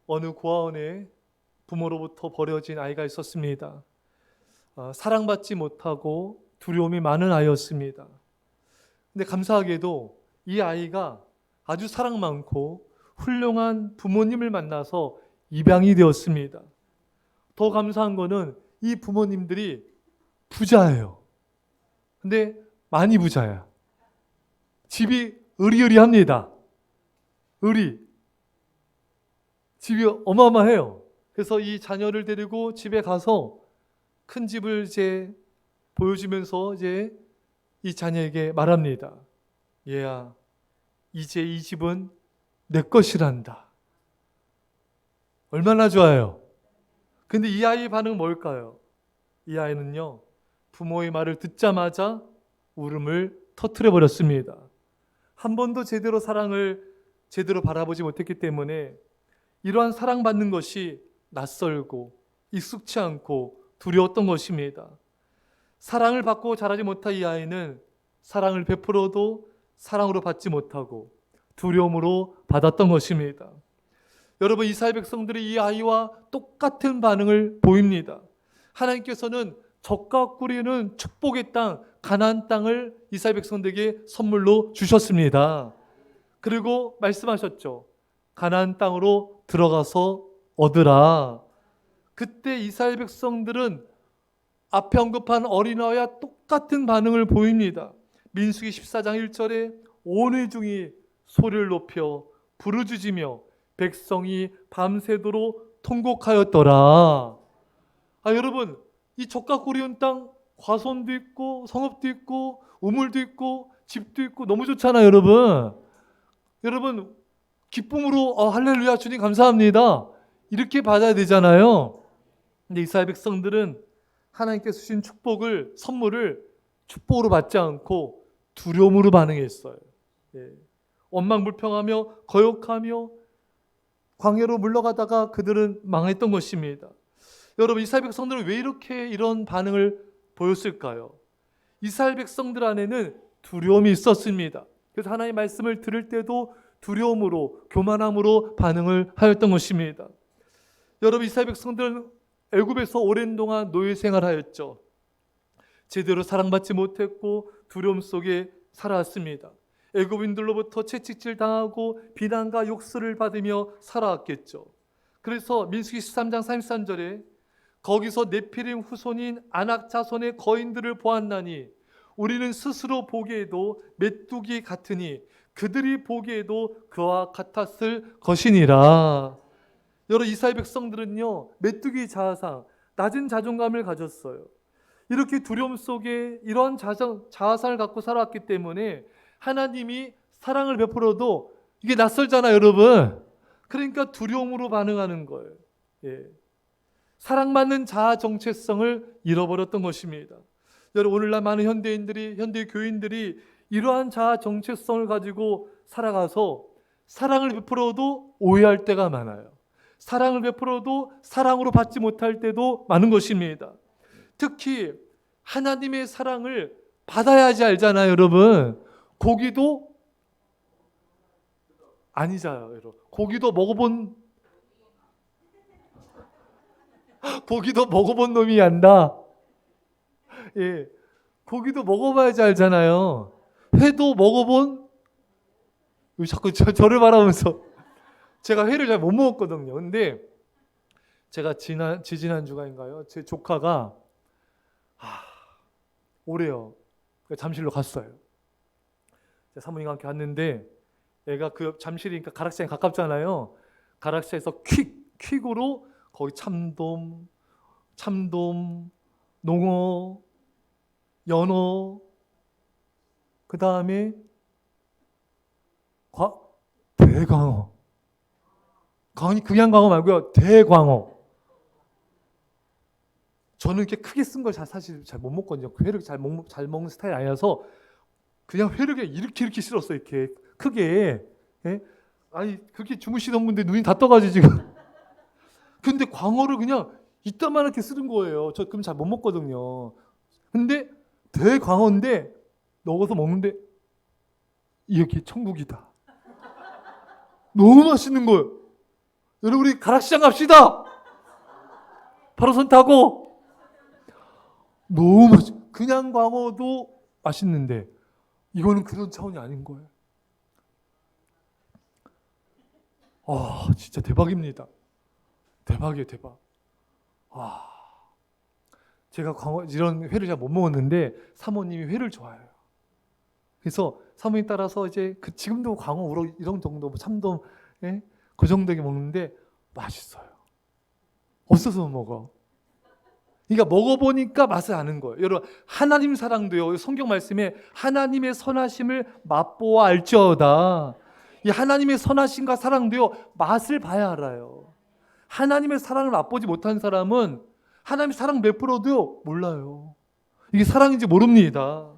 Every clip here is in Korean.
어느 고아원에 부모로부터 버려진 아이가 있었습니다. 사랑받지 못하고 두려움이 많은 아이였습니다. 근데 감사하게도 이 아이가 아주 사랑 많고 훌륭한 부모님을 만나서 입양이 되었습니다. 더 감사한 거는 이 부모님들이 부자예요. 근데 많이 부자야. 집이 으리으리합니다. 집이 어마어마해요. 그래서 이 자녀를 데리고 집에 가서 큰 집을 이제 보여주면서 이제 이 자녀에게 말합니다. 얘야, 이제 이 집은 내 것이란다. 얼마나 좋아요. 근데 이 아이의 반응은 뭘까요? 이 아이는요, 부모의 말을 듣자마자 울음을 터뜨려 버렸습니다. 한 번도 사랑을 제대로 바라보지 못했기 때문에 이러한 사랑받는 것이 낯설고 익숙치 않고 두려웠던 것입니다. 사랑을 받고 자라지 못한 이 아이는 사랑을 베풀어도 사랑으로 받지 못하고 두려움으로 받았던 것입니다. 여러분, 이스라엘 백성들이 이 아이와 똑같은 반응을 보입니다. 하나님께서는 젖과 꿀이는 축복의 땅, 가나안 땅을 이스라엘 백성들에게 선물로 주셨습니다. 그리고 말씀하셨죠. 가나안 땅으로 들어가서 얻으라. 그때 이스라엘 백성들은 앞에 언급한 어린아이와 똑같은 반응을 보입니다. 민수기 14장 1절에 온 회중이 소리를 높여 부르짖으며 백성이 밤새도록 통곡하였더라. 여러분, 이 젖과 꿀이 온 땅, 과손도 있고 성읍도 있고 우물도 있고 집도 있고 너무 좋잖아요. 여러분 기쁨으로 할렐루야 주님 감사합니다 이렇게 받아야 되잖아요. 근데 이스라엘 백성들은 하나님께서 주신 선물을 축복으로 받지 않고 두려움으로 반응했어요. 원망불평하며 거역하며 광야로 물러가다가 그들은 망했던 것입니다. 여러분, 이스라엘 백성들은 왜 이런 반응을 보였을까요? 이스라엘 백성들 안에는 두려움이 있었습니다. 그래서 하나님의 말씀을 들을 때도 두려움으로, 교만함으로 반응을 하였던 것입니다. 여러분, 이스라엘 백성들은 애굽에서 오랜 동안 노예 생활하였죠. 제대로 사랑받지 못했고 두려움 속에 살아왔습니다. 애굽인들로부터 채찍질 당하고 비난과 욕설을 받으며 살아왔겠죠. 그래서 민수기 13장 33절에 거기서 네피림 후손인 아낙 자손의 거인들을 보았나니 우리는 스스로 보기에도 메뚜기 같으니 그들이 보기에도 그와 같았을 것이니라. 여러분, 이스라엘 백성들은요, 메뚜기 자아상, 낮은 자존감을 가졌어요. 이렇게 두려움 속에 이런 자아상을 갖고 살아왔기 때문에 하나님이 사랑을 베풀어도 이게 낯설잖아요, 여러분. 그러니까 두려움으로 반응하는 거예요. 사랑받는 자아 정체성을 잃어버렸던 것입니다. 여러분, 오늘날 많은 현대 교인들이 이러한 자아 정체성을 가지고 살아가서 사랑을 베풀어도 오해할 때가 많아요. 사랑을 베풀어도 사랑으로 받지 못할 때도 많은 것입니다. 특히 하나님의 사랑을 받아야지 알잖아요, 여러분. 고기도 아니잖아요, 여러분. 고기도 먹어본 놈이 안다. 고기도 먹어봐야지 알잖아요. 회도 먹어본, 자꾸 저를 바라보면서 제가 회를 잘 못 먹었거든요. 근데 제가 지지난주가인가요? 제 조카가 오래요. 잠실로 갔어요. 사모님과 함께 갔는데 애가 그 잠실이니까 가락시장에 가깝잖아요. 가락시장에서 퀵으로 거기 참돔, 농어, 연어, 그 다음에 대광어. 그냥 광어 말고요. 대광어. 저는 이렇게 크게 쓴 걸 사실 잘 못 먹거든요. 회를 잘 먹는 스타일이 아니라서 그냥 회를 이렇게 실었어요. 이렇게 크게. 그렇게 주무시던 분들 눈이 다 떠가지고 지금. 근데 광어를 그냥 이따만하게 쓰는 거예요. 저 그럼 잘 못 먹거든요. 근데 대광어인데 넣어서 먹는데 이게 천국이다. 너무 맛있는 거예요. 여러분 우리 가락시장 갑시다. 바로 손 타고. 너무 그냥 광어도 맛있는데 이거는 그런 차원이 아닌 거예요. 진짜 대박입니다. 대박이에요, 대박. 제가 광어 이런 회를 잘 못 먹었는데 사모님이 회를 좋아해요. 그래서 사모님 따라서 이제 지금도 광어, 우럭 이런 정도, 참돔, 예? 그 정도에 먹는데 맛있어요. 없어서 못 먹어. 그러니까 먹어보니까 맛을 아는 거예요. 여러분 하나님 사랑도요. 성경 말씀에 하나님의 선하심을 맛보아 알지어다. 이 하나님의 선하심과 사랑도요. 맛을 봐야 알아요. 하나님의 사랑을 맛보지 못한 사람은 하나님의 사랑 베풀어도요. 몰라요. 이게 사랑인지 모릅니다.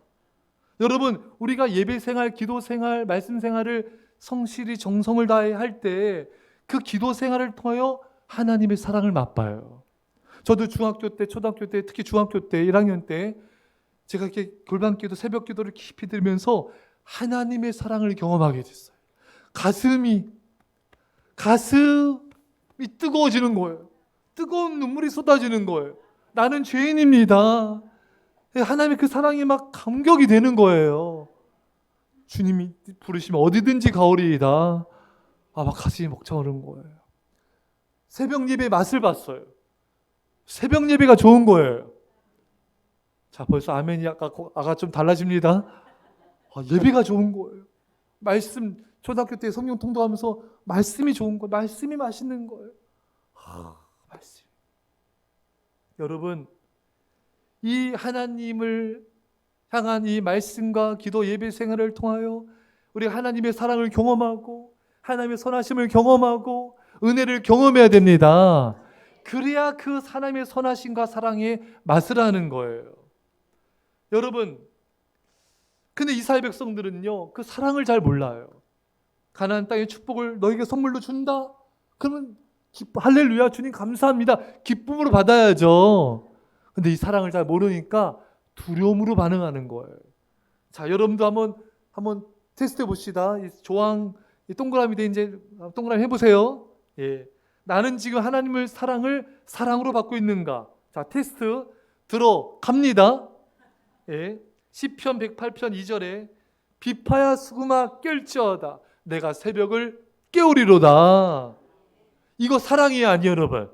여러분 우리가 예배 생활, 기도 생활, 말씀 생활을 성실히 정성을 다해 할 때 그 기도 생활을 통하여 하나님의 사랑을 맛봐요. 저도 중학교 때, 초등학교 때, 특히 중학교 때 1학년 때 제가 이렇게 골방기도, 새벽 기도를 깊이 들으면서 하나님의 사랑을 경험하게 됐어요. 가슴이 뜨거워지는 거예요. 뜨거운 눈물이 쏟아지는 거예요. 나는 죄인입니다. 하나님의 그 사랑이 막 감격이 되는 거예요. 주님이 부르시면 어디든지 가오리이다. 막 가슴이 벅차오르는 거예요. 새벽 예배의 맛을 봤어요. 새벽 예배가 좋은 거예요. 자, 벌써 아멘이 아까 좀 달라집니다. 예배가 좋은 거예요. 말씀, 초등학교 때 성경 통독하면서 말씀이 좋은 거예요. 말씀이 맛있는 거예요. 말씀. 여러분, 이 하나님을 향한 이 말씀과 기도 예배 생활을 통하여 우리가 하나님의 사랑을 경험하고 하나님의 선하심을 경험하고 은혜를 경험해야 됩니다. 그래야 그 하나님의 선하심과 사랑의 맛을 아는 거예요. 여러분, 근데 이스라엘 백성들은요, 그 사랑을 잘 몰라요. 가나안 땅의 축복을 너에게 선물로 준다? 그러면 할렐루야, 주님 감사합니다. 기쁨으로 받아야죠. 근데 이 사랑을 잘 모르니까 두려움으로 반응하는 거예요. 자, 여러분도 한번 테스트 해 봅시다. 이 조항, 이 동그라미 이제 동그라미 해보세요. 예. 나는 지금 하나님의 사랑을 사랑으로 받고 있는가? 자, 테스트 들어갑니다. 예. 시편 108편 2절에 비파야 수금아 깰지어다 내가 새벽을 깨우리로다. 이거 사랑이에요, 아니에요, 여러분?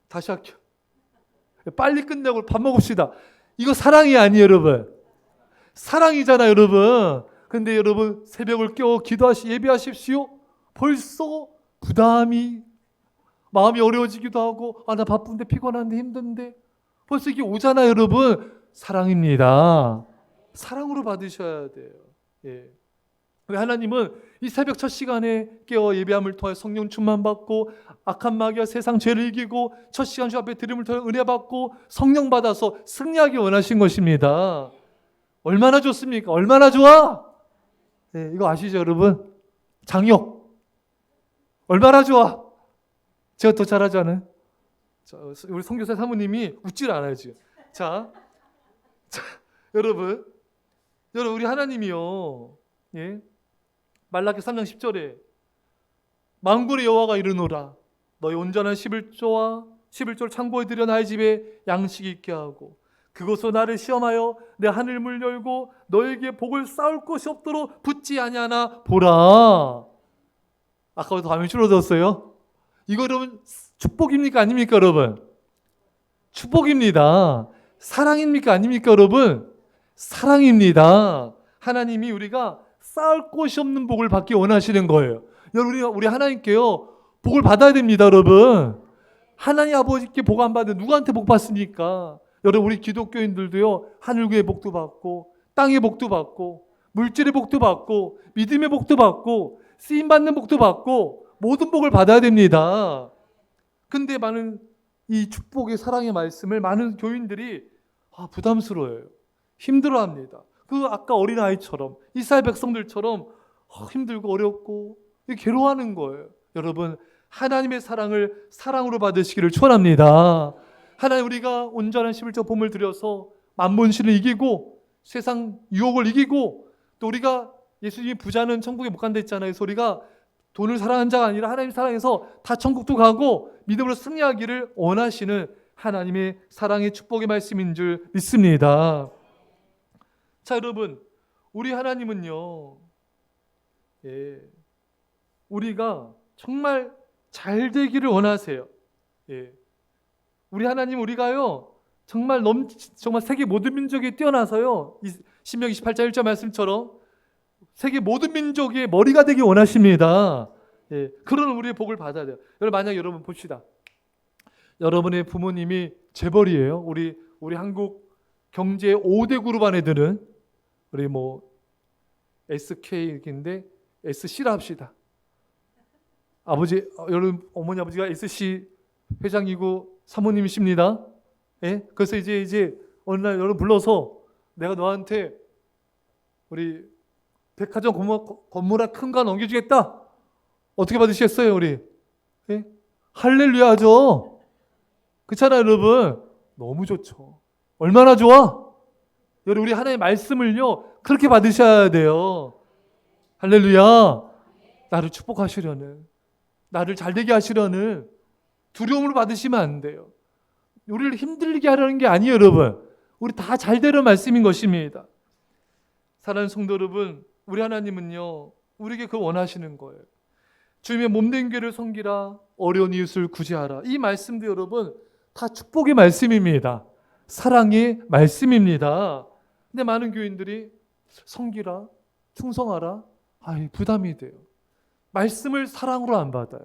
다시 할게요. 빨리 끝내고 밥 먹읍시다. 이거 사랑이 아니에요, 여러분? 사랑이잖아요, 여러분. 근데 여러분 새벽을 깨워 예배하십시오. 벌써 부담이, 마음이 어려워지기도 하고, 나 바쁜데 피곤한데 힘든데, 벌써 이게 오잖아요, 여러분. 사랑입니다. 사랑으로 받으셔야 돼요. 예. 하나님은 이 새벽 첫 시간에 깨어 예배함을 통해 성령 충만 받고 악한 마귀와 세상 죄를 이기고 첫 시간 주 앞에 드림을 통해 은혜 받고 성령 받아서 승리하기 원하신 것입니다. 얼마나 좋습니까? 얼마나 좋아? 네, 이거 아시죠, 여러분? 장욕 얼마나 좋아? 제가 더 잘하지 않아요? 우리 선교사 사모님이 웃질 않아요 지금. 자, 여러분 우리 하나님이요, 예? 말라기 3장 10절에 만군의 여호와가 이르노라 너희 온전한 11조를 창고에 들여 나의 집에 양식이 있게 하고 그곳으로 나를 시험하여 내 하늘문을 열고 너에게 복을 쌓을 곳이 없도록 붙지 아니하나 보라. 아까보다 화면이 줄어들었어요. 이거 여러분 축복입니까 아닙니까 여러분? 축복입니다. 사랑입니까 아닙니까 여러분? 사랑입니다. 하나님이 우리가 쌓을 곳이 없는 복을 받기 원하시는 거예요. 여러분 우리 하나님께요 복을 받아야 됩니다. 여러분 하나님 아버지께 복 안 받으면 누구한테 복 받습니까? 여러분 우리 기독교인들도요 하늘교의 복도 받고 땅의 복도 받고 물질의 복도 받고 믿음의 복도 받고 쓰임받는 복도 받고 모든 복을 받아야 됩니다. 근데 많은 이 축복의 사랑의 말씀을 많은 교인들이 부담스러워요. 힘들어합니다. 그 아까 어린아이처럼 이스라엘 백성들처럼 힘들고 어렵고 괴로워하는 거예요. 여러분 하나님의 사랑을 사랑으로 받으시기를 축원합니다. 하나님 우리가 온전한 11조 봄을 들여서 만본신을 이기고 세상 유혹을 이기고 또 우리가 예수님이 부자는 천국에 못 간다 했잖아요. 그래서 우리가 돈을 사랑하는 자가 아니라 하나님 사랑해서 다 천국도 가고 믿음으로 승리하기를 원하시는 하나님의 사랑의 축복의 말씀인 줄 믿습니다. 자, 여러분, 우리 하나님은요, 우리가 정말 잘 되기를 원하세요. 우리 하나님, 우리가요 정말 세계 모든 민족이 뛰어나서요, 신명기 18장 1절 말씀처럼 세계 모든 민족의 머리가 되기 원하십니다. 그런 우리의 복을 받아야 돼요. 만약 여러분 봅시다. 여러분의 부모님이 재벌이에요. 우리 한국 경제 5대 그룹 안에 드는 우리 SK인데 SC라 합시다. 여러분 어머니 아버지가 SC 회장이고 사모님이십니다. 그래서 이제 어느 날 여러분 불러서 내가 너한테 우리 백화점 건물 큰 거 넘겨주겠다. 어떻게 받으시겠어요, 우리? 할렐루야 하죠. 그렇잖아요, 여러분. 너무 좋죠. 얼마나 좋아? 여러분, 우리 하나님의 말씀을요 그렇게 받으셔야 돼요. 할렐루야. 나를 축복하시려는, 나를 잘되게 하시려는 두려움으로 받으시면 안 돼요. 우리를 힘들게 하려는 게 아니에요, 여러분. 우리 다 잘되는 말씀인 것입니다. 사랑하는 성도 여러분, 우리 하나님은요 우리에게 그걸 원하시는 거예요. 주님의 몸된 교회를 섬기라, 어려운 이웃을 구제하라. 이 말씀도 여러분 다 축복의 말씀입니다. 사랑의 말씀입니다. 근데 많은 교인들이 섬기라, 충성하라, 부담이 돼요. 말씀을 사랑으로 안 받아요.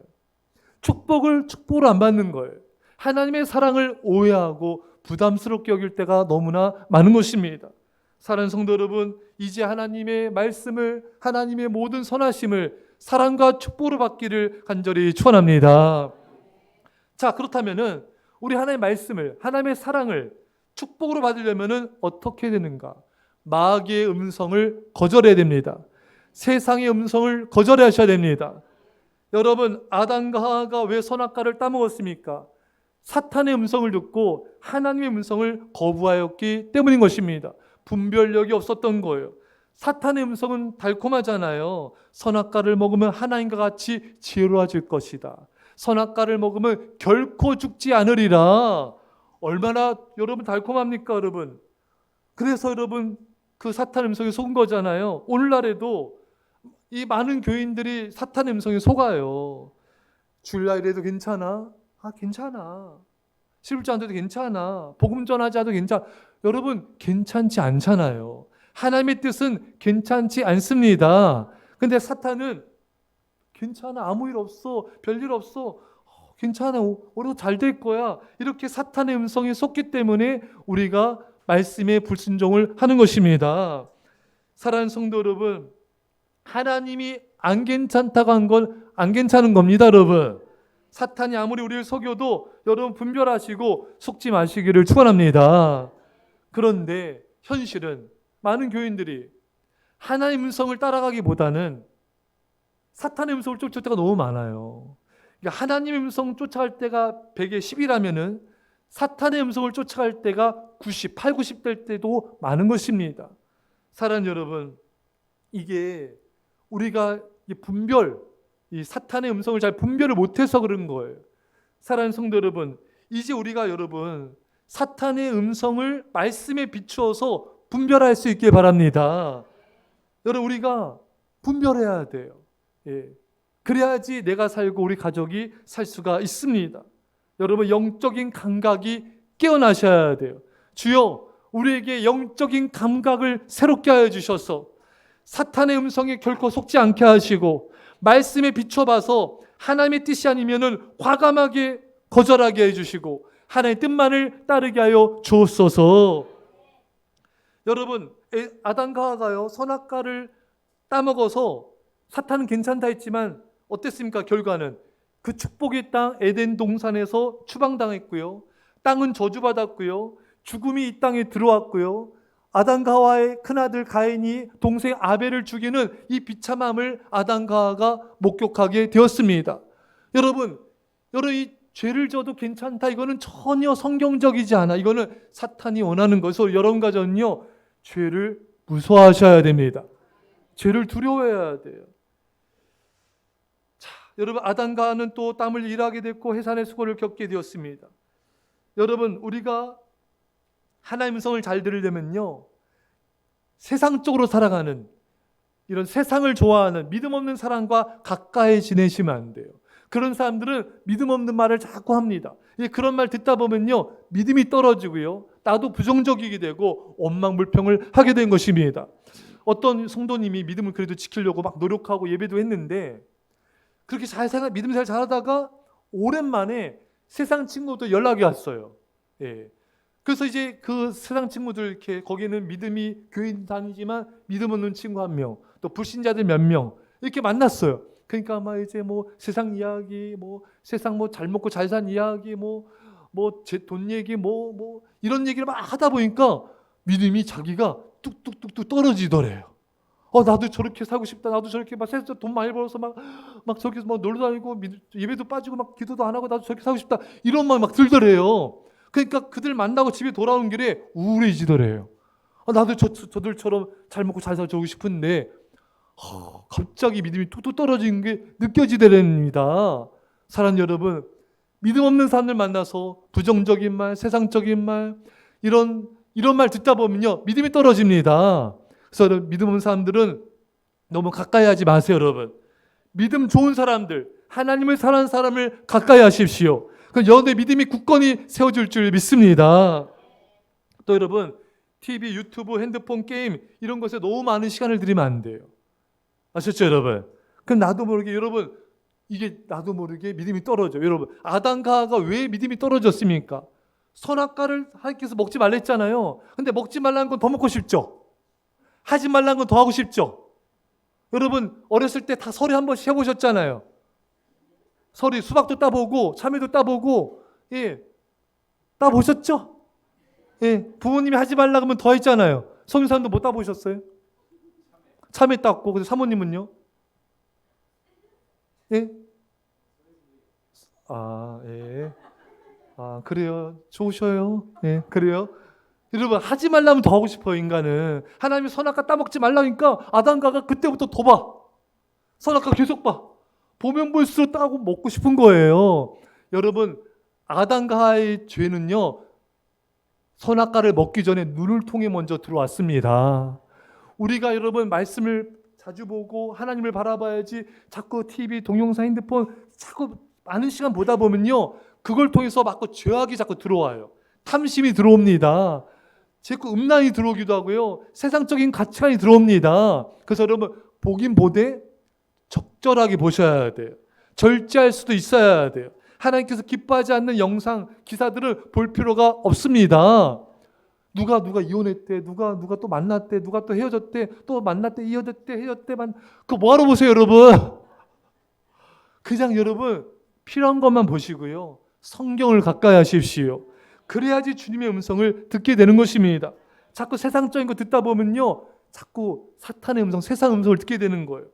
축복을 축복으로 안 받는 거예요. 하나님의 사랑을 오해하고 부담스럽게 여길 때가 너무나 많은 것입니다. 사랑하는 성도 여러분, 이제 하나님의 말씀을, 하나님의 모든 선하심을 사랑과 축복으로 받기를 간절히 축원합니다. 자, 그렇다면은 우리 하나님의 말씀을, 하나님의 사랑을 축복으로 받으려면은 어떻게 되는가? 마귀의 음성을 거절해야 됩니다. 세상의 음성을 거절해야 하셔야 됩니다. 여러분, 아담과 하와가 왜 선악과를 따먹었습니까? 사탄의 음성을 듣고 하나님의 음성을 거부하였기 때문인 것입니다. 분별력이 없었던 거예요. 사탄의 음성은 달콤하잖아요. 선악과를 먹으면 하나님과 같이 지혜로워질 것이다. 선악과를 먹으면 결코 죽지 않으리라. 얼마나 여러분 달콤합니까, 여러분? 그래서 여러분 그 사탄의 음성에 속은 거잖아요. 오늘날에도 이 많은 교인들이 사탄의 음성에 속아요. 주일날에도 괜찮아? 괜찮아. 시불주 안 돼도 괜찮아. 복음 전하지 않아도 괜찮아. 여러분 괜찮지 않잖아요. 하나님의 뜻은 괜찮지 않습니다. 근데 사탄은 괜찮아, 아무 일 없어, 별일 없어, 괜찮아, 우리도 잘 될 거야. 이렇게 사탄의 음성에 속기 때문에 우리가 말씀에 불순종을 하는 것입니다. 사랑하는 성도 여러분, 하나님이 안 괜찮다고 한 건 안 괜찮은 겁니다, 여러분. 사탄이 아무리 우리를 속여도 여러분 분별하시고 속지 마시기를 축원합니다. 그런데 현실은 많은 교인들이 하나님의 음성을 따라가기보다는 사탄의 음성을 쫓을 때가 너무 많아요. 그러니까 하나님의 음성 쫓아갈 때가 100에 10이라면은 사탄의 음성을 쫓아갈 때가 90, 8, 90 될 때도 많은 것입니다. 사랑하는 여러분, 이게 우리가 이 사탄의 음성을 잘 분별을 못해서 그런 거예요. 사랑하는 성도 여러분, 이제 우리가 여러분 사탄의 음성을 말씀에 비추어서 분별할 수 있길 바랍니다. 여러분, 우리가 분별해야 돼요. 그래야지 내가 살고 우리 가족이 살 수가 있습니다. 여러분, 영적인 감각이 깨어나셔야 돼요. 주여, 우리에게 영적인 감각을 새롭게 하여 주셔서 사탄의 음성에 결코 속지 않게 하시고 말씀에 비춰봐서 하나님의 뜻이 아니면은 과감하게 거절하게 해주시고 하나님의 뜻만을 따르게 하여 주옵소서. 여러분, 아담과 하와가요 선악과를 따먹어서 사탄은 괜찮다 했지만 어땠습니까? 결과는 그 축복의 땅 에덴 동산에서 추방당했고요, 땅은 저주받았고요, 죽음이 이 땅에 들어왔고요, 아담과 하와의 큰아들 가인이 동생 아벨을 죽이는 이 비참함을 아담과 하와가 목격하게 되었습니다. 여러분 이 죄를 져도 괜찮다, 이거는 전혀 성경적이지 않아. 이거는 사탄이 원하는 것으로 여러분 가정은요 죄를 무서워하셔야 됩니다. 죄를 두려워해야 돼요. 여러분, 아담과는 또 땀을 일하게 됐고 해산의 수고를 겪게 되었습니다. 여러분, 우리가 하나님의 음성을 잘 들으려면요, 세상적으로 살아가는, 이런 세상을 좋아하는 믿음 없는 사람과 가까이 지내시면 안 돼요. 그런 사람들은 믿음 없는 말을 자꾸 합니다. 그런 말 듣다 보면요, 믿음이 떨어지고요, 나도 부정적이게 되고 원망불평을 하게 된 것입니다. 어떤 성도님이 믿음을 그래도 지키려고 막 노력하고 예배도 했는데, 그렇게 믿음 잘 잘하다가 오랜만에 세상 친구도 연락이 왔어요. 예. 그래서 이제 그 세상 친구들, 이렇게 거기는 믿음이 교인 다니지만 믿음 없는 친구 한 명, 또 불신자들 몇 명 이렇게 만났어요. 그러니까 막 이제 뭐 세상 이야기, 뭐 세상 뭐 잘 먹고 잘 산 이야기, 뭐 제 돈 얘기, 뭐 이런 얘기를 막 하다 보니까 믿음이 자기가 뚝뚝뚝뚝 떨어지더래요. 나도 저렇게 살고 싶다. 나도 저렇게 막 세상 돈 많이 벌어서 막 저기서 막 놀러 다니고 예배도 빠지고 막 기도도 안 하고 나도 저렇게 살고 싶다. 이런 마음 막 들더래요. 그러니까 그들 만나고 집에 돌아오는 길에 우울해지더래요. 나도 저들처럼 잘 먹고 잘 살고 싶은데 갑자기 믿음이 뚝뚝 떨어지는 게 느껴지더랍니다. 사랑 여러분, 믿음 없는 사람들 만나서 부정적인 말, 세상적인 말, 이런 말 듣다 보면요, 믿음이 떨어집니다. 그래서 믿음 없는 사람들은 너무 가까이 하지 마세요, 여러분. 믿음 좋은 사람들, 하나님을 사랑하는 사람을 가까이 하십시오. 내 믿음이 굳건히 세워질 줄 믿습니다. 또 여러분, TV, 유튜브, 핸드폰, 게임 이런 것에 너무 많은 시간을 들이면 안 돼요. 아셨죠, 여러분? 그럼 나도 모르게 여러분, 이게 나도 모르게 믿음이 떨어져요. 여러분, 아담과 하와가 왜 믿음이 떨어졌습니까? 선악과를 하나님께서 먹지 말라 했잖아요. 근데 먹지 말라는 건 더 먹고 싶죠? 하지 말라는 건 더 하고 싶죠? 여러분, 어렸을 때 다 서리 한 번씩 해보셨잖아요. 서리 수박도 따보고 참외도 따보고, 따보셨죠? 부모님이 하지 말라 그러면 더 했잖아요. 성유사님도 못 따보셨어요? 참외 땄고. 그래서 사모님은요? 그래요. 좋으셔요. 그래요. 여러분, 하지 말라면 더 하고 싶어요, 인간은. 하나님이 선악과 따먹지 말라니까 아담과가 그때부터 더 봐. 선악과 계속 봐. 보면 볼수록 따고 먹고 싶은 거예요. 여러분, 아담과 하와의 죄는요, 선악과를 먹기 전에 눈을 통해 먼저 들어왔습니다. 우리가 여러분 말씀을 자주 보고 하나님을 바라봐야지 자꾸 TV, 동영상, 핸드폰 자꾸 많은 시간 보다 보면요, 그걸 통해서 자꾸 죄악이 자꾸 들어와요. 탐심이 들어옵니다. 자꾸 음란이 들어오기도 하고요, 세상적인 가치관이 들어옵니다. 그래서 여러분, 보긴 보되 적절하게 보셔야 돼요. 절제할 수도 있어야 돼요. 하나님께서 기뻐하지 않는 영상, 기사들을 볼 필요가 없습니다. 누가 이혼했대, 누가 또 만났대, 누가 또 헤어졌대, 또 만났대, 이혼했대, 헤어졌대, 그거 뭐하러 보세요, 여러분? 그냥 여러분, 필요한 것만 보시고요, 성경을 가까이 하십시오. 그래야지 주님의 음성을 듣게 되는 것입니다. 자꾸 세상적인 거 듣다 보면요, 자꾸 사탄의 음성, 세상 음성을 듣게 되는 거예요.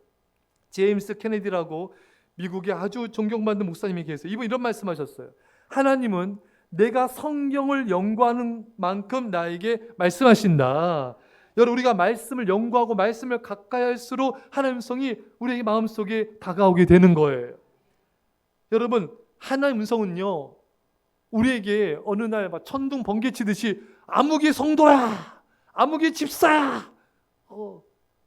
제임스 케네디라고 미국의 아주 존경받는 목사님이 계세요. 이분 이런 말씀하셨어요. 하나님은 내가 성경을 연구하는 만큼 나에게 말씀하신다. 여러분, 우리가 말씀을 연구하고 말씀을 가까이 할수록 하나님의 음성이 우리의 마음속에 다가오게 되는 거예요. 여러분, 하나님의 음성은요, 우리에게 어느 날 막 천둥 번개 치듯이 아무개 성도야, 아무개 집사야,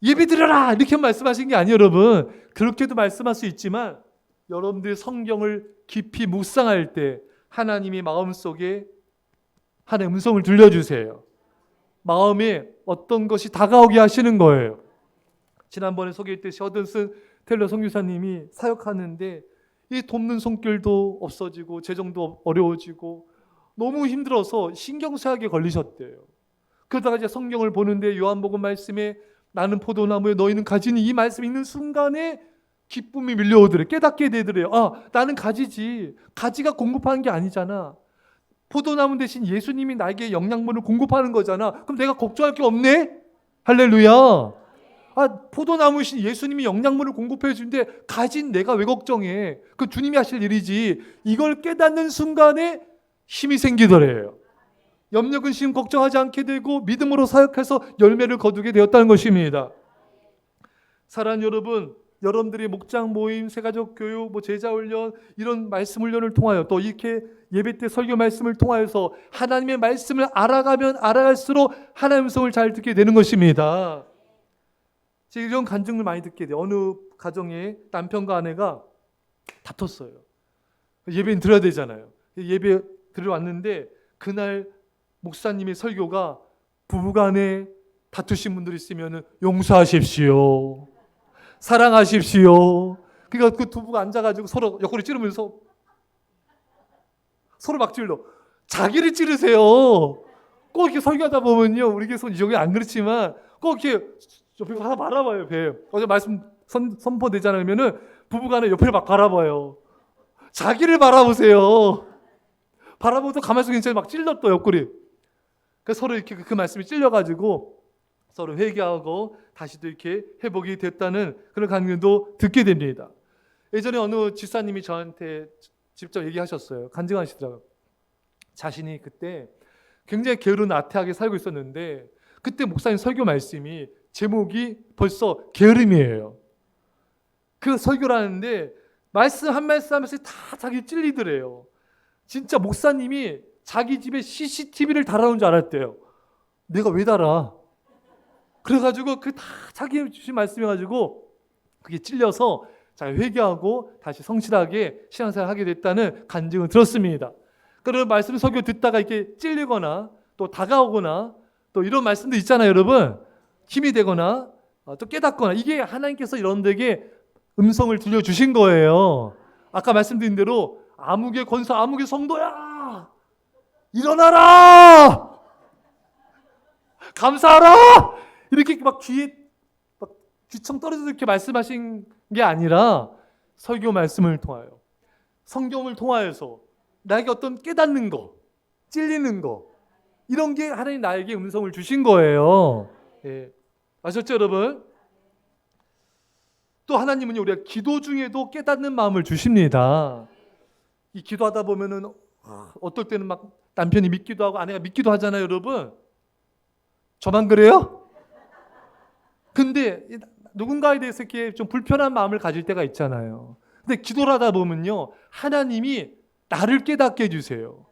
예배 드려라, 이렇게 말씀하신 게 아니에요. 여러분, 그렇게도 말씀할 수 있지만 여러분들이 성경을 깊이 묵상할 때 하나님이 마음속에 하나님의 음성을 들려주세요. 마음에 어떤 것이 다가오게 하시는 거예요. 지난번에 소개했듯이 허든슨 텔러 선교사님이 사역하는데 이 돕는 손길도 없어지고 재정도 어려워지고 너무 힘들어서 신경쇠약에 걸리셨대요. 그러다가 이제 성경을 보는데 요한복음 말씀에 나는 포도나무에 너희는 가지니, 이 말씀 읽는 순간에 기쁨이 밀려오더래. 깨닫게 되더래요. 나는 가지지. 가지가 공급하는 게 아니잖아. 포도나무 대신 예수님이 나에게 영양분을 공급하는 거잖아. 그럼 내가 걱정할 게 없네? 할렐루야. 포도나무이신 예수님이 영양분을 공급해 주는데 가진 내가 왜 걱정해? 그 주님이 하실 일이지. 이걸 깨닫는 순간에 힘이 생기더래요. 염려, 근심, 걱정하지 않게 되고 믿음으로 사역해서 열매를 거두게 되었다는 것입니다. 사랑하는 여러분, 여러분들이 목장 모임, 새가족 교육, 제자 훈련, 이런 말씀 훈련을 통하여 또 이렇게 예배 때 설교 말씀을 통하여서 하나님의 말씀을 알아가면 알아갈수록 하나님의 음성을 잘 듣게 되는 것입니다. 제가 이런 간증을 많이 듣게 돼요. 어느 가정에 남편과 아내가 다퉜어요. 예배는 들어야 되잖아요. 예배 들어왔는데 그날 목사님의 설교가 부부간에 다투신 분들이 있으면 용서하십시오, 사랑하십시오. 그러니까 그 두 부부가 앉아가지고 서로 옆구리 찌르면서 서로 막 찔러. 자기를 찌르세요. 꼭 이렇게 설교하다 보면요, 우리 교회에서 여기 안 그렇지만 꼭 이렇게 옆에 하나 바라봐요. 배. 어제 말씀 선포되잖아요. 그러면은 부부간에 옆을 막 바라봐요. 자기를 바라보세요. 바라보고 가만히 있으면 막 찔렀더 옆구리. 그러니까 서로 이렇게 그 말씀이 찔려가지고 서로 회개하고 다시 또 이렇게 회복이 됐다는 그런 간증도 듣게 됩니다. 예전에 어느 집사님이 저한테 직접 얘기하셨어요. 간증하시더라고요. 자신이 그때 굉장히 게으른 나태하게 살고 있었는데 그때 목사님 설교 말씀이 제목이 벌써 게으름이에요. 그 설교를 하는데 말씀 한 말씀 하면서 다 자기 찔리더래요. 진짜 목사님이 자기 집에 CCTV를 달아놓은 줄 알았대요. 내가 왜 달아? 그래가지고 그 다 자기 주신 말씀해가지고 그게 찔려서 자기 회개하고 다시 성실하게 신앙생활 하게 됐다는 간증을 들었습니다. 그런 말씀 설교 듣다가 이렇게 찔리거나 또 다가오거나 또 이런 말씀도 있잖아요, 여러분. 힘이 되거나 또 깨닫거나 이게 하나님께서 여러분들에게 음성을 들려주신 거예요. 아까 말씀드린 대로 아무개 권사, 아무개 성도야, 일어나라, 감사하라, 이렇게 막 귀에 막 귀청 떨어져서 이렇게 말씀하신 게 아니라 설교 말씀을 통하여 성경을 통하여서 나에게 어떤 깨닫는 거, 찔리는 거, 이런 게 하나님 나에게 음성을 주신 거예요. 예. 아셨죠, 여러분? 또 하나님은 우리가 기도 중에도 깨닫는 마음을 주십니다. 이 기도하다 보면은 어떨 때는 막 남편이 믿기도 하고 아내가 믿기도 하잖아요, 여러분. 저만 그래요? 근데 누군가에 대해서 이렇게 좀 불편한 마음을 가질 때가 있잖아요. 근데 기도를 하다 보면요, 하나님이 나를 깨닫게 해주세요.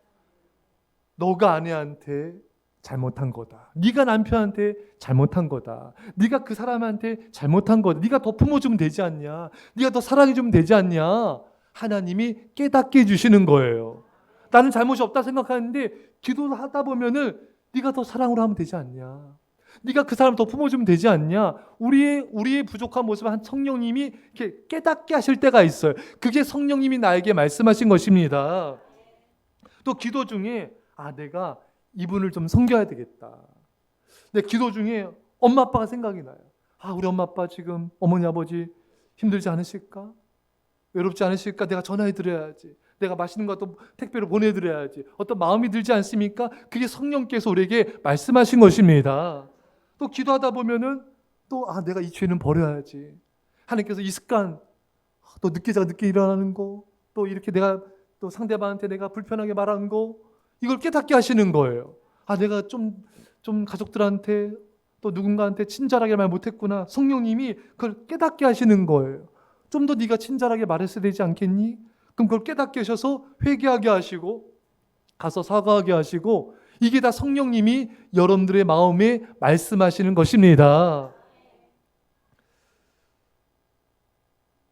너가 아내한테 잘못한 거다. 네가 남편한테 잘못한 거다. 네가 그 사람한테 잘못한 거다. 네가 더 품어주면 되지 않냐? 네가 더 사랑해주면 되지 않냐? 하나님이 깨닫게 해주시는 거예요. 나는 잘못이 없다 생각하는데 기도를 하다 보면은 네가 더 사랑으로 하면 되지 않냐? 네가 그 사람 더 품어주면 되지 않냐? 우리의 부족한 모습을 한 성령님이 이렇게 깨닫게 하실 때가 있어요. 그게 성령님이 나에게 말씀하신 것입니다. 또 기도 중에 내가 이분을 좀 섬겨야 되겠다. 내 기도 중에 엄마 아빠가 생각이 나요. 우리 엄마 아빠 지금 어머니 아버지 힘들지 않으실까? 외롭지 않으실까? 내가 전화해 드려야지. 내가 맛있는 것도 택배로 보내드려야지. 어떤 마음이 들지 않습니까? 그게 성령께서 우리에게 말씀하신 것입니다. 또 기도하다 보면은 또 내가 이 죄는 버려야지. 하나님께서 이 습관, 또 늦게 자고 늦게 일어나는 거, 또 이렇게 내가 또 상대방한테 내가 불편하게 말한 거, 이걸 깨닫게 하시는 거예요. 내가 좀 가족들한테 또 누군가한테 친절하게 말 못했구나. 성령님이 그걸 깨닫게 하시는 거예요. 좀 더 네가 친절하게 말했어야 되지 않겠니? 그럼 그걸 깨닫게 하셔서 회개하게 하시고 가서 사과하게 하시고, 이게 다 성령님이 여러분들의 마음에 말씀하시는 것입니다.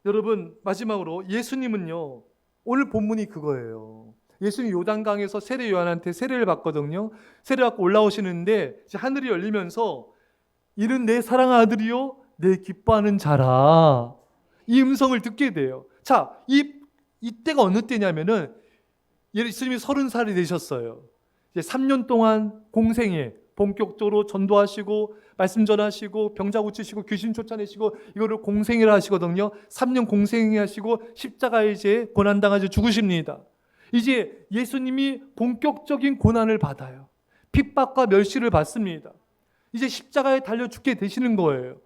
여러분, 마지막으로 예수님은요, 오늘 본문이 그거예요. 예수님이 요단강에서 세례 요한한테 세례를 받거든요. 세례 받고 올라오시는데 하늘이 열리면서 이는 내 사랑하는 아들이요 내 기뻐하는 자라, 이 음성을 듣게 돼요. 자, 이때가 어느 때냐면은 예수님이 30살이 되셨어요. 이제 3년 동안 공생에 본격적으로 전도하시고 말씀 전하시고 병자 고치시고 귀신 쫓아내시고 이거를 공생회를 하시거든요. 3년 공생회 하시고 십자가에 이제 고난당하셔 죽으십니다. 이제 예수님이 본격적인 고난을 받아요. 핍박과 멸시를 받습니다. 이제 십자가에 달려 죽게 되시는 거예요.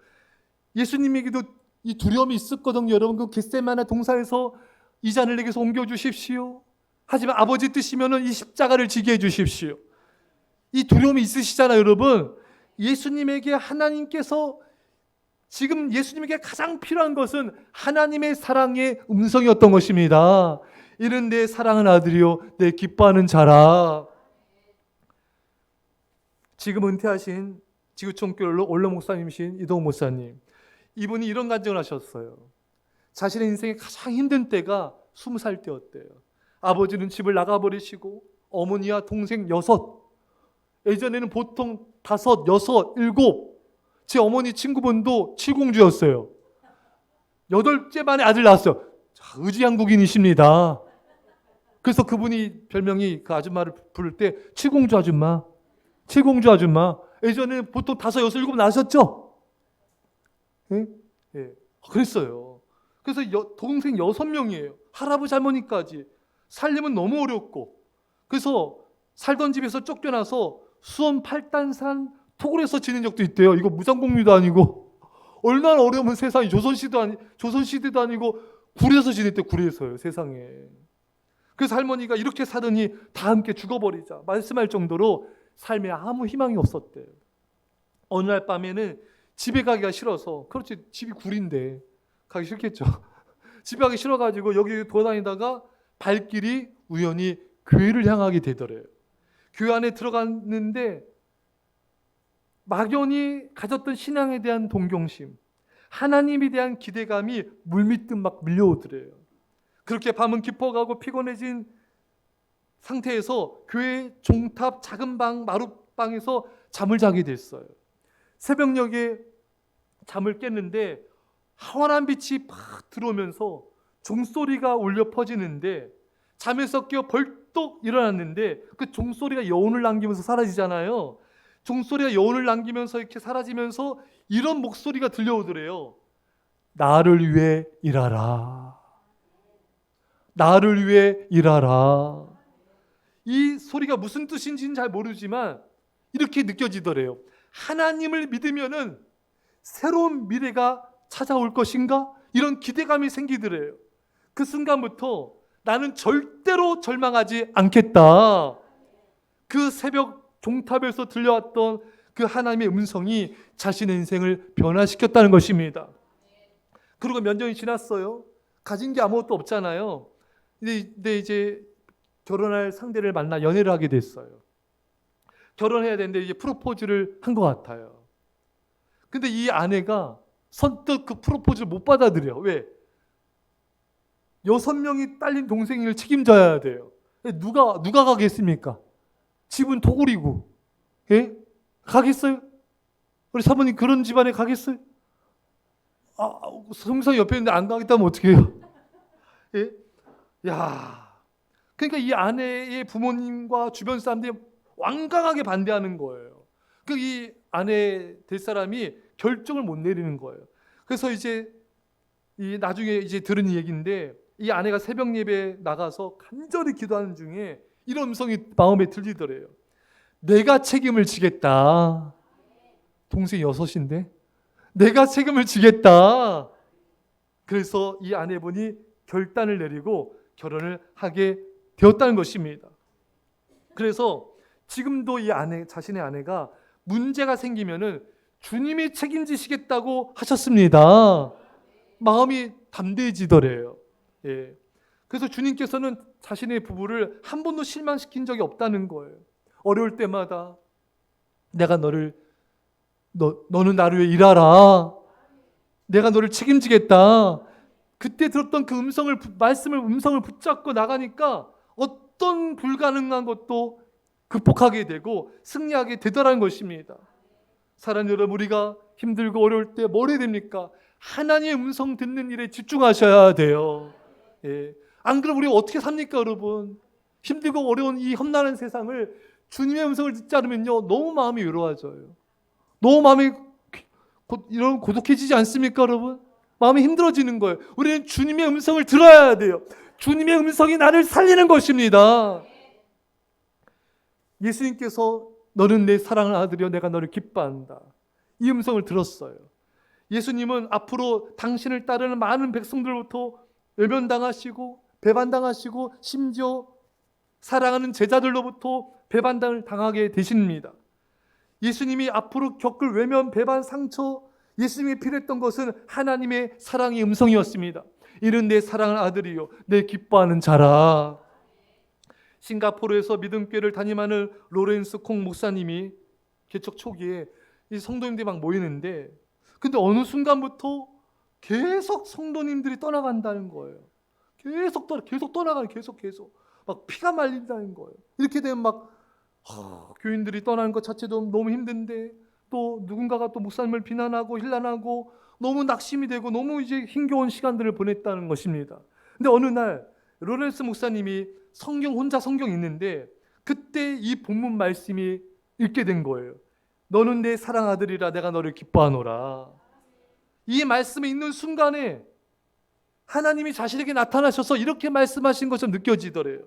예수님에게도 이 두려움이 있었거든요. 여러분, 그 겟세마네 동산에서 이 잔을 내게서 옮겨주십시오. 하지만 아버지 뜻이면 이 십자가를 지게 해주십시오. 이 두려움이 있으시잖아요, 여러분. 예수님에게 하나님께서 지금 예수님에게 가장 필요한 것은 하나님의 사랑의 음성이었던 것입니다. 이는 내 사랑하는 아들이요 내 기뻐하는 자라. 지금 은퇴하신 지구촌교회 원로 목사님이신 이동욱 목사님, 이분이 이런 간증을 하셨어요. 자신의 인생의 가장 힘든 때가 20살 때였대요. 아버지는 집을 나가버리시고 어머니와 동생 6, 예전에는 보통 5, 6, 7, 제 어머니 친구분도 칠공주였어요. 8째 만에 아들 낳았어요. 자, 의지양국인이십니다. 그래서 그분이 별명이 그 아줌마를 부를 때 칠공주 아줌마, 칠공주 아줌마. 예전에는 보통 5, 6, 7 낳으셨죠? 예? 예. 그랬어요. 그래서 동생 6명이에요. 할아버지 할머니까지. 살림은 너무 어렵고. 그래서 살던 집에서 쫓겨나서 수원 팔단산 토굴에서 지낸 적도 있대요. 이거 무장공유도 아니고 얼마나 어려우면 세상이 조선시대도 아니고 굴에서 지냈대. 굴에서요. 세상에. 그래서 할머니가 이렇게 사더니 다 함께 죽어버리자 말씀할 정도로 삶에 아무 희망이 없었대요. 어느 날 밤에는 집에 가기가 싫어서, 그렇지 집이 굴인데 가기 싫겠죠. 집에 가기 싫어가지고 여기 돌아다니다가 발길이 우연히 교회를 향하게 되더래요. 교회 안에 들어갔는데 막연히 가졌던 신앙에 대한 동경심, 하나님에 대한 기대감이 물밀듯 막 밀려오더래요. 그렇게 밤은 깊어가고 피곤해진 상태에서 교회 종탑 작은 방 마룻방에서 잠을 자게 됐어요. 새벽녘에 잠을 깼는데 환한 빛이 팍 들어오면서 종소리가 울려 퍼지는데 잠에서 깨어 벌떡 일어났는데 그 종소리가 여운을 남기면서 사라지잖아요. 종소리가 여운을 남기면서 이렇게 사라지면서 이런 목소리가 들려오더래요. 나를 위해 일하라. 나를 위해 일하라. 이 소리가 무슨 뜻인지는 잘 모르지만 이렇게 느껴지더래요. 하나님을 믿으면은 새로운 미래가 찾아올 것인가? 이런 기대감이 생기더래요. 그 순간부터 나는 절대로 절망하지 않겠다. 그 새벽 종탑에서 들려왔던 그 하나님의 음성이 자신의 인생을 변화시켰다는 것입니다. 그리고 몇 년이 지났어요. 가진 게 아무것도 없잖아요. 근데 이제 결혼할 상대를 만나 연애를 하게 됐어요. 결혼해야 되는데 이제 프로포즈를 한 것 같아요. 근데 이 아내가 선뜻 그 프로포즈를 못 받아들여. 왜? 6명이 딸린 동생을 책임져야 돼요. 누가 가겠습니까? 집은 토굴이고. 예? 가겠어요? 우리 사모님 그런 집안에 가겠어요? 성상이 옆에 있는데 안 가겠다면 어떻게 해요? 예? 야. 그러니까 이 아내의 부모님과 주변 사람들이 완강하게 반대하는 거예요. 이 아내 될 사람이 결정을 못 내리는 거예요. 그래서 이제 나중에 이제 들은 얘기인데 이 아내가 새벽 예배에 나가서 간절히 기도하는 중에 이런 음성이 마음에 들리더래요. 내가 책임을 지겠다. 동생 6인데 내가 책임을 지겠다. 그래서 이 아내분이 결단을 내리고 결혼을 하게 되었다는 것입니다. 그래서 지금도 이 자신의 아내가 문제가 생기면은 주님이 책임지시겠다고 하셨습니다. 마음이 담대해지더래요. 예. 그래서 주님께서는 자신의 부부를 한 번도 실망시킨 적이 없다는 거예요. 어려울 때마다 내가 너는 나를 위해 일하라. 내가 너를 책임지겠다. 그때 들었던 그 음성을 붙잡고 나가니까 어떤 불가능한 것도 극복하게 되고 승리하게 되더라는 것입니다. 사랑하는 여러분, 우리가 힘들고 어려울 때 뭘 해야 됩니까? 하나님의 음성 듣는 일에 집중하셔야 돼요. 예. 안 그러면 우리가 어떻게 삽니까, 여러분? 힘들고 어려운 이 험난한 세상을 주님의 음성을 듣지 않으면요, 너무 마음이 외로워져요. 너무 마음이 이런 고독해지지 않습니까, 여러분? 마음이 힘들어지는 거예요. 우리는 주님의 음성을 들어야 돼요. 주님의 음성이 나를 살리는 것입니다. 예수님께서 너는 내 사랑하는 아들이여 내가 너를 기뻐한다. 이 음성을 들었어요. 예수님은 앞으로 당신을 따르는 많은 백성들로부터 외면당하시고 배반당하시고 심지어 사랑하는 제자들로부터 배반당을 당하게 되십니다. 예수님이 앞으로 겪을 외면, 배반, 상처, 예수님이 필요했던 것은 하나님의 사랑의 음성이었습니다. 이는 내 사랑하는 아들이요 내 기뻐하는 자라. 싱가포르에서 믿음교회를 담임하는 로렌스 콩 목사님이 개척 초기에 이 성도님들이 막 모이는데, 근데 어느 순간부터 계속 성도님들이 떠나간다는 거예요. 계속 떠나가는, 계속 막 피가 말린다는 거예요. 이렇게 되면 막 교인들이 떠나는 것 자체도 너무 힘든데, 또 누군가가 또 목사님을 비난하고 힐난하고 너무 낙심이 되고 너무 이제 힘겨운 시간들을 보냈다는 것입니다. 근데 어느 날 로렌스 목사님이 혼자 성경 읽는데, 그때 이 본문 말씀이 읽게 된 거예요. 너는 내 사랑 아들이라 내가 너를 기뻐하노라. 이 말씀을 읽는 순간에 하나님이 자신에게 나타나셔서 이렇게 말씀하신 것처럼 느껴지더래요.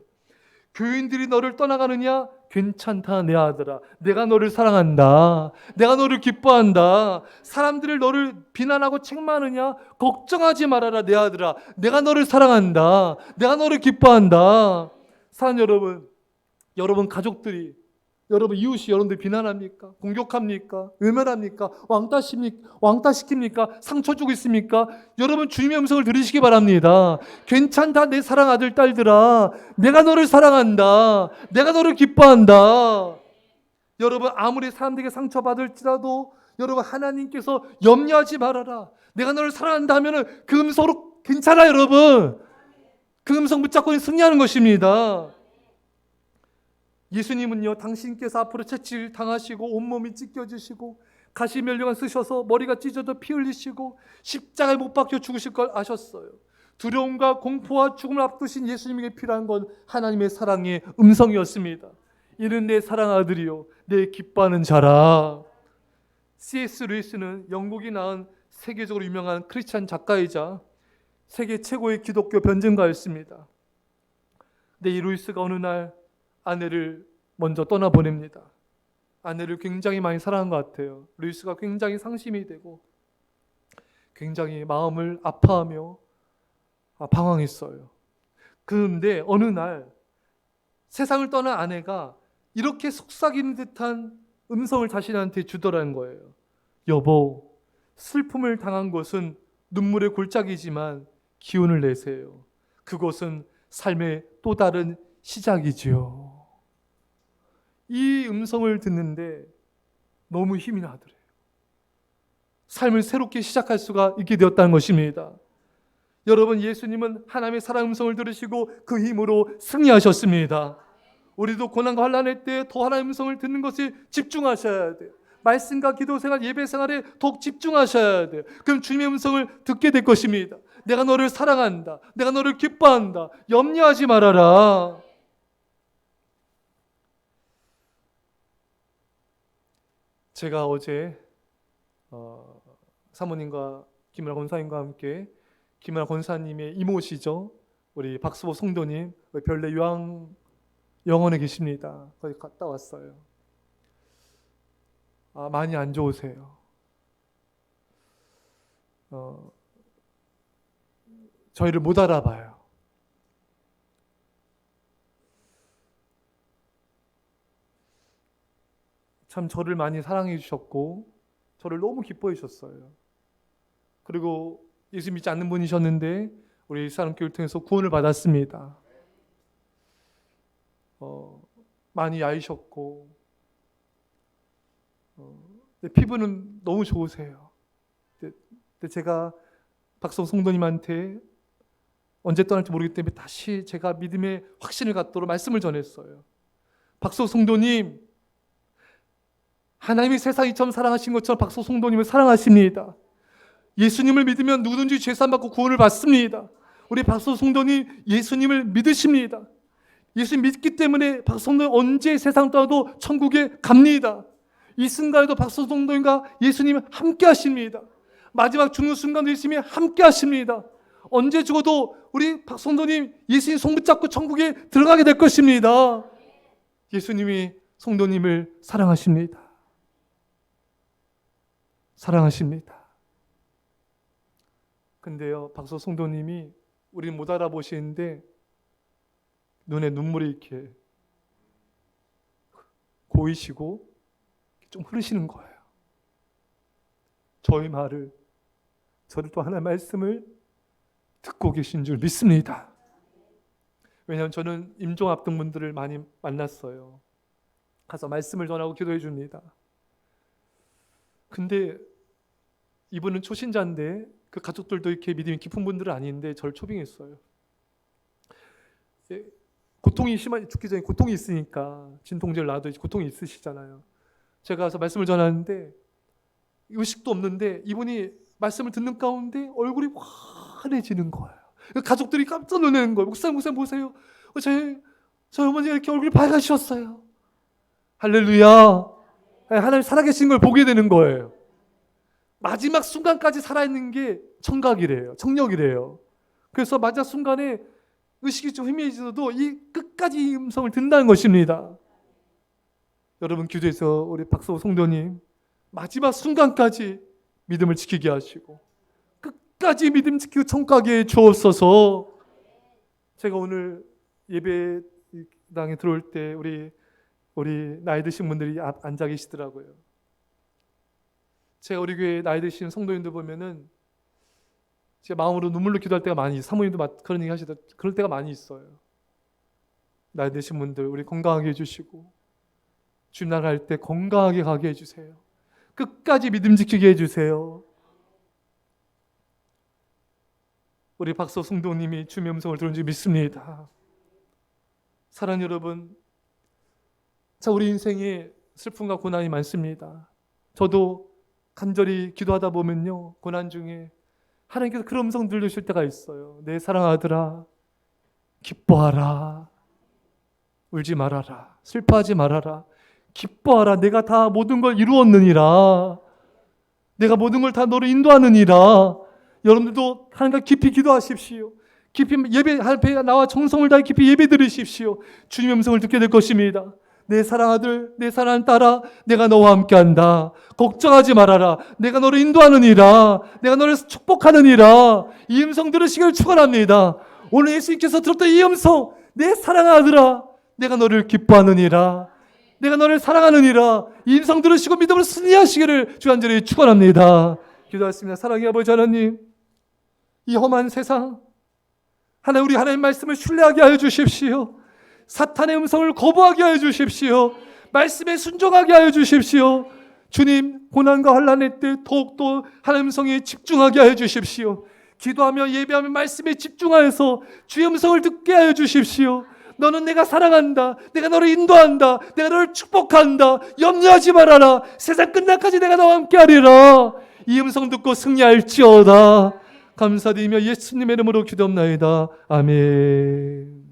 교인들이 너를 떠나가느냐? 괜찮다 내 아들아, 내가 너를 사랑한다, 내가 너를 기뻐한다. 사람들이 너를 비난하고 책망하느냐? 걱정하지 말아라 내 아들아, 내가 너를 사랑한다, 내가 너를 기뻐한다. 사랑 여러분 가족들이, 여러분 이웃이 여러분들 비난합니까? 공격합니까? 외면합니까? 왕따시킵니까? 상처 주고 있습니까? 여러분 주님의 음성을 들으시기 바랍니다. 괜찮다 내 사랑 아들 딸들아, 내가 너를 사랑한다, 내가 너를 기뻐한다. 여러분 아무리 사람들에게 상처받을지라도 여러분 하나님께서 염려하지 말아라, 내가 너를 사랑한다 하면은 그 음성으로 괜찮아. 여러분 그 음성 붙잡고 승리하는 것입니다. 예수님은요, 당신께서 앞으로 채찍을 당하시고 온몸이 찢겨지시고 가시면류관 쓰셔서 머리가 찢어져 피 흘리시고 십자가에 못 박혀 죽으실 걸 아셨어요. 두려움과 공포와 죽음을 앞두신 예수님에게 필요한 건 하나님의 사랑의 음성이었습니다. 이는 내 사랑 아들이요 내 기뻐하는 자라. C.S. 루이스는 영국이 낳은 세계적으로 유명한 크리스찬 작가이자 세계 최고의 기독교 변증가였습니다. 근데 이 루이스가 어느 날 아내를 먼저 떠나보냅니다. 아내를 굉장히 많이 사랑한 것 같아요. 루이스가 굉장히 상심이 되고 굉장히 마음을 아파하며 방황했어요. 그런데 어느 날 세상을 떠난 아내가 이렇게 속삭이는 듯한 음성을 자신한테 주더라는 거예요. 여보, 슬픔을 당한 것은 눈물의 골짜기지만 기운을 내세요. 그것은 삶의 또 다른 시작이지요. 이 음성을 듣는데 너무 힘이 나더래요. 삶을 새롭게 시작할 수가 있게 되었다는 것입니다. 여러분 예수님은 하나님의 사랑 음성을 들으시고 그 힘으로 승리하셨습니다. 우리도 고난과 환난의 때 더 하나님의 음성을 듣는 것에 집중하셔야 돼요. 말씀과 기도 생활, 예배 생활에 더욱 집중하셔야 돼요. 그럼 주님의 음성을 듣게 될 것입니다. 내가 너를 사랑한다, 내가 너를 기뻐한다, 염려하지 말아라. 제가 어제 사모님과 김연아 권사님과 함께, 김연아 권사님의 이모시죠, 우리 박수보 성도님 별내 요양원에 계십니다. 거기 갔다 왔어요. 많이 안 좋으세요. 저희를 못 알아봐요. 참 저를 많이 사랑해 주셨고 저를 너무 기뻐해 주셨어요. 그리고 예수 믿지 않는 분이셨는데 우리 사람교회를 통해서 구원을 받았습니다. 많이 야이셨고 피부는 너무 좋으세요. 근데 제가 박성 성도님한테 언제 떠날지 모르기 때문에 다시 제가 믿음의 확신을 갖도록 말씀을 전했어요. 박성 성도님, 하나님이 세상 이처럼 사랑하신 것처럼 박성 성도님을 사랑하십니다. 예수님을 믿으면 누구든지 죄사함받고 구원을 받습니다. 우리 박성 성도님 예수님을 믿으십니다. 예수 믿기 때문에 박성 성도님 언제 세상 떠나도 천국에 갑니다. 이 순간에도 박성 성도님과 예수님 함께 하십니다. 마지막 죽는 순간도 예수님이 함께 하십니다. 언제 죽어도 우리 박성도님 예수님 손 붙잡고 천국에 들어가게 될 것입니다. 예수님이 성도님을 사랑하십니다. 사랑하십니다. 근데요, 박소 성도님이 우리 못 알아보시는데 눈에 눈물이 이렇게 고이시고 좀 흐르시는 거예요. 저희 말을, 저를 또 하나의 말씀을 듣고 계신 줄 믿습니다. 왜냐하면 저는 임종 앞둔 분들을 많이 만났어요. 가서 말씀을 전하고 기도해 줍니다. 근데 이분은 초신자인데 그 가족들도 이렇게 믿음이 깊은 분들은 아닌데 저를 초빙했어요. 고통이 죽기 전에 고통이 있으니까, 진통제를 놔도 고통이 있으시잖아요. 제가 가서 말씀을 전하는데 의식도 없는데 이분이 말씀을 듣는 가운데 얼굴이 환해지는 거예요. 가족들이 깜짝 놀라는 거예요. 목사님 보세요. 저희 어머니가 이렇게 얼굴이 밝아지셨어요. 할렐루야. 하나님 살아계신 걸 보게 되는 거예요. 마지막 순간까지 살아있는 게 청각이래요. 청력이래요. 그래서 마지막 순간에 의식이 좀 희미해져도 이 끝까지 이 음성을 듣는다는 것입니다. 여러분, 기도해서 우리 박서우 성도님 마지막 순간까지 믿음을 지키게 하시고 끝까지 믿음 지키고 청각에 주옵소서. 제가 오늘 예배당에 들어올 때 우리 나이 드신 분들이 앉아 계시더라고요. 제가 우리 교회 나이 드신 성도님들 보면은 제 마음으로 눈물로 기도할 때가 많이, 사모님도 그런 얘기 하시다 그럴 때가 많이 있어요. 나이 드신 분들 우리 건강하게 해주시고 주님 나라 갈 때 건강하게 가게 해주세요. 끝까지 믿음 지키게 해주세요. 우리 박서 성도님이 주님의 음성을 들은 줄 믿습니다. 사랑하는 여러분, 자, 우리 인생에 슬픔과 고난이 많습니다. 저도 간절히 기도하다 보면요, 고난 중에 하나님께서 그런 음성 들려주실 때가 있어요. 내 사랑하더라, 기뻐하라, 울지 말아라, 슬퍼하지 말아라, 기뻐하라. 내가 다 모든 걸 이루었느니라. 내가 모든 걸 다 너를 인도하느니라. 여러분들도 하나님과 깊이 기도하십시오. 깊이 예배할 때 나와 정성을 다해 깊이 예배 드리십시오. 주님의 음성을 듣게 될 것입니다. 내 사랑 아들, 내 사랑하는 딸아, 내가 너와 함께한다. 걱정하지 말아라. 내가 너를 인도하느니라. 내가 너를 축복하느니라. 이 음성 들으시길 축원합니다. 오늘 예수님께서 들었던 이 음성, 내 사랑하는 아들아, 내가 너를 기뻐하느니라. 내가 너를 사랑하느니라. 이 음성 들으시고 믿음으로 승리하시기를 주 간절히 축원합니다. 기도하겠습니다. 사랑의 아버지 하나님, 이 험한 세상 우리 하나님 말씀을 신뢰하게 하여 주십시오. 사탄의 음성을 거부하게 하여 주십시오. 말씀에 순종하게 하여 주십시오. 주님, 고난과 환난의 때 더욱더 하나님 음성에 집중하게 하여 주십시오. 기도하며 예배하며 말씀에 집중하여서 주의 음성을 듣게 하여 주십시오. 너는 내가 사랑한다. 내가 너를 인도한다. 내가 너를 축복한다. 염려하지 말아라. 세상 끝날까지 내가 너와 함께하리라. 이 음성 듣고 승리할지어다. 감사드리며 예수님의 이름으로 기도합나이다. 아멘.